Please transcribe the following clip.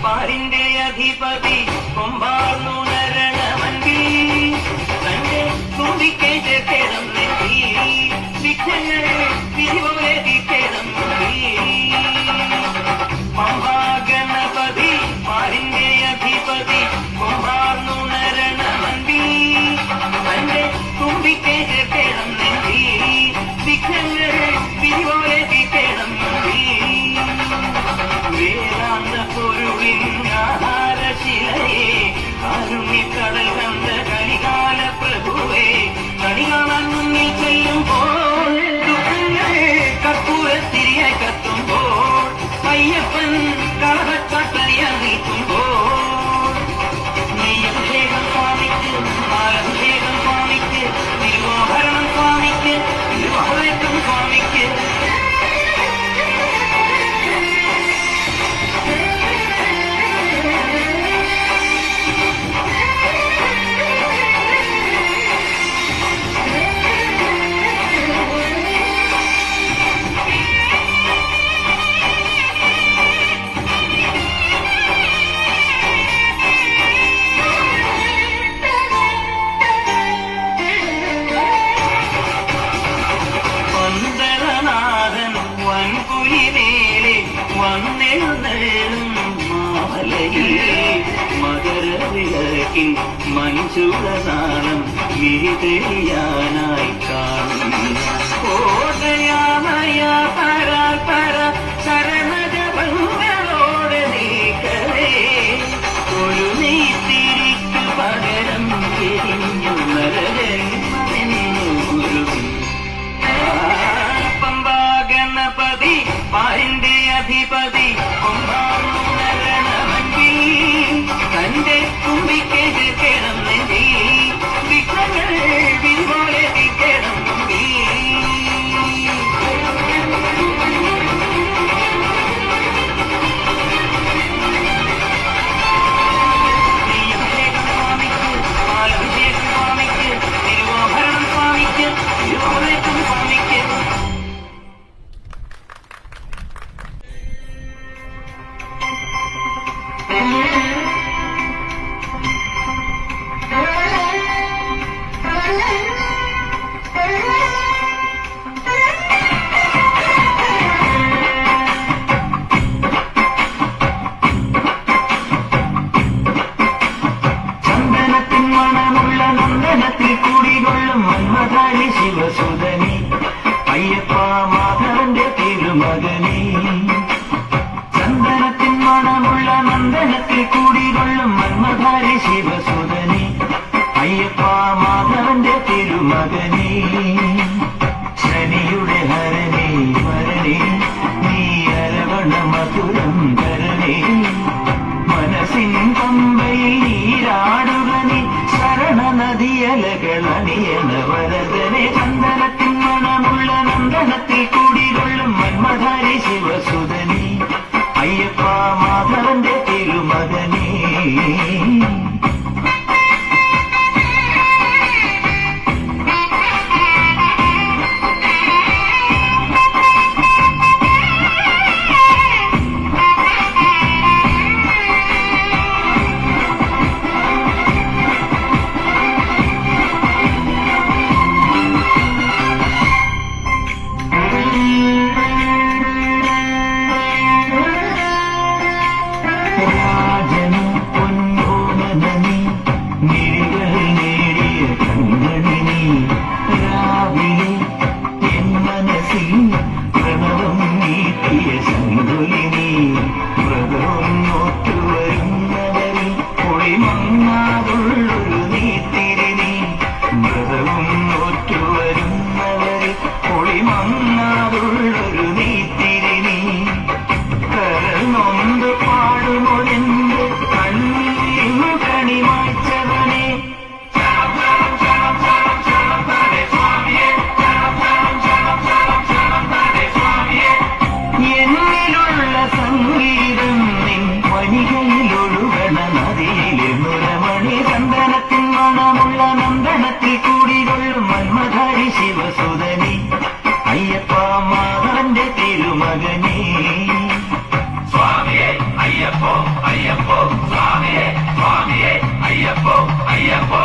പാരിന്റെ അധിപതി കൊമ്പാർന്നുണരണമൻപി തന്റെ തുമ്പിക്കേറ്റ് കിടന്നെത്തി വിഘ്നങ്ങൾ വിധിപോലെ കിടന്നെത്തി പമ്പാഗണപതി പാരിന്റെ അധിപതി കൊമ്പാർന്നുണരണമൻപി തന്റെ തുമ്പിക്കേറ്റ് കിടന്നെത്തി വിഘ്നങ്ങൾ വിധിപോലെ കിടന്നെത്തി വേദാന്ത പൊരുളിനാഹാരശിലയെ കാരുണ്യക്കടൽ കണ്ട കലികാല പ്രഭുവേ കണി കാണാൻ മുന്നിൽ ചെല്ലുമ്പോൾ ദുഃഖങ്ങൾ കർപ്പൂരത്തിരിയായി കത്തുമ്പോൾ അയ്യപ്പൻ കളവച്ചാട്ടറിയാൻ നിൽക്കുമ്പോൾ നെയ്യഭിഷേകം സ്വാമിക്ക് പാലഭിഷേകം സ്വാമിക്ക് തിരുവാഭരണം സ്വാമിക്ക് തിരുവാഭരണം സ്വാമിക്ക് മഞ്ചുളനാളം വിരിതെളിയാനായി കാണും ഓടയാമയ പരാപര ശരണജപങ്ങളോട് നീക്കവേ ഒരു നെയ്ത്തിരിക്ക് പകരം എരിഞ്ഞു നരജന്മമെന്നൂരും പമ്പാഗണപതി പാരിന്റെ അധിപതി കൊമ്പാർന്നുണരണമൻപി തന്റെ തുമ്പിക്കേറ്റ് കിടന്നെത്തി വിഘ്നങ്ങൾ വിധിപോലെ കിടന്നെത്തി നെയ്യഭിഷേകം സ്വാമിക്ക് പാലഭിഷേകം സ്വാമിക്ക് തിരുവാഭരണം സ്വാമിക്ക് തിരുവാഭരണം സ്വാമിക്ക് ചന്ദനത്തിൻ മണമുള്ള നന്ദനത്തിൽ കൂടികൊള്ളും മന്മഥാരി ശിവസുതനി അയ്യപ്പ മാധവന്റെ തിരുമകനി ചന്ദനത്തിൻ മണമുള്ള നന്ദനത്തിൽ കൂടികൊള്ളും മന്മഥാരി ശിവസുതനി അയ്യപ്പ മാധവന്റെ തിരുമകനി ശനിയുടെ ഹരണി മരണി നീ അരവണ മധുരം ധരണി മനസ്സിൻ പമ്പയിൽ നീരാടുക നീ ശരണ നദിയലകളണിയണ വരദനെ ചന്ദനത്തിൻ മണമുള്ള നന്ദനത്തിൽ കൂടികൊള്ളും മന്മധാരി ശിവസുതനി അയ്യപ്പ മാധവന്റെ തിരുമകനേ രാജനും പൊന്നോ അയ്യപ്പന്റെ തിരുമകനേ. സ്വാമിയേ അയ്യപ്പോ അയ്യപ്പോ സ്വാമിയേ സ്വാമിയേ അയ്യപ്പോ അയ്യപ്പോ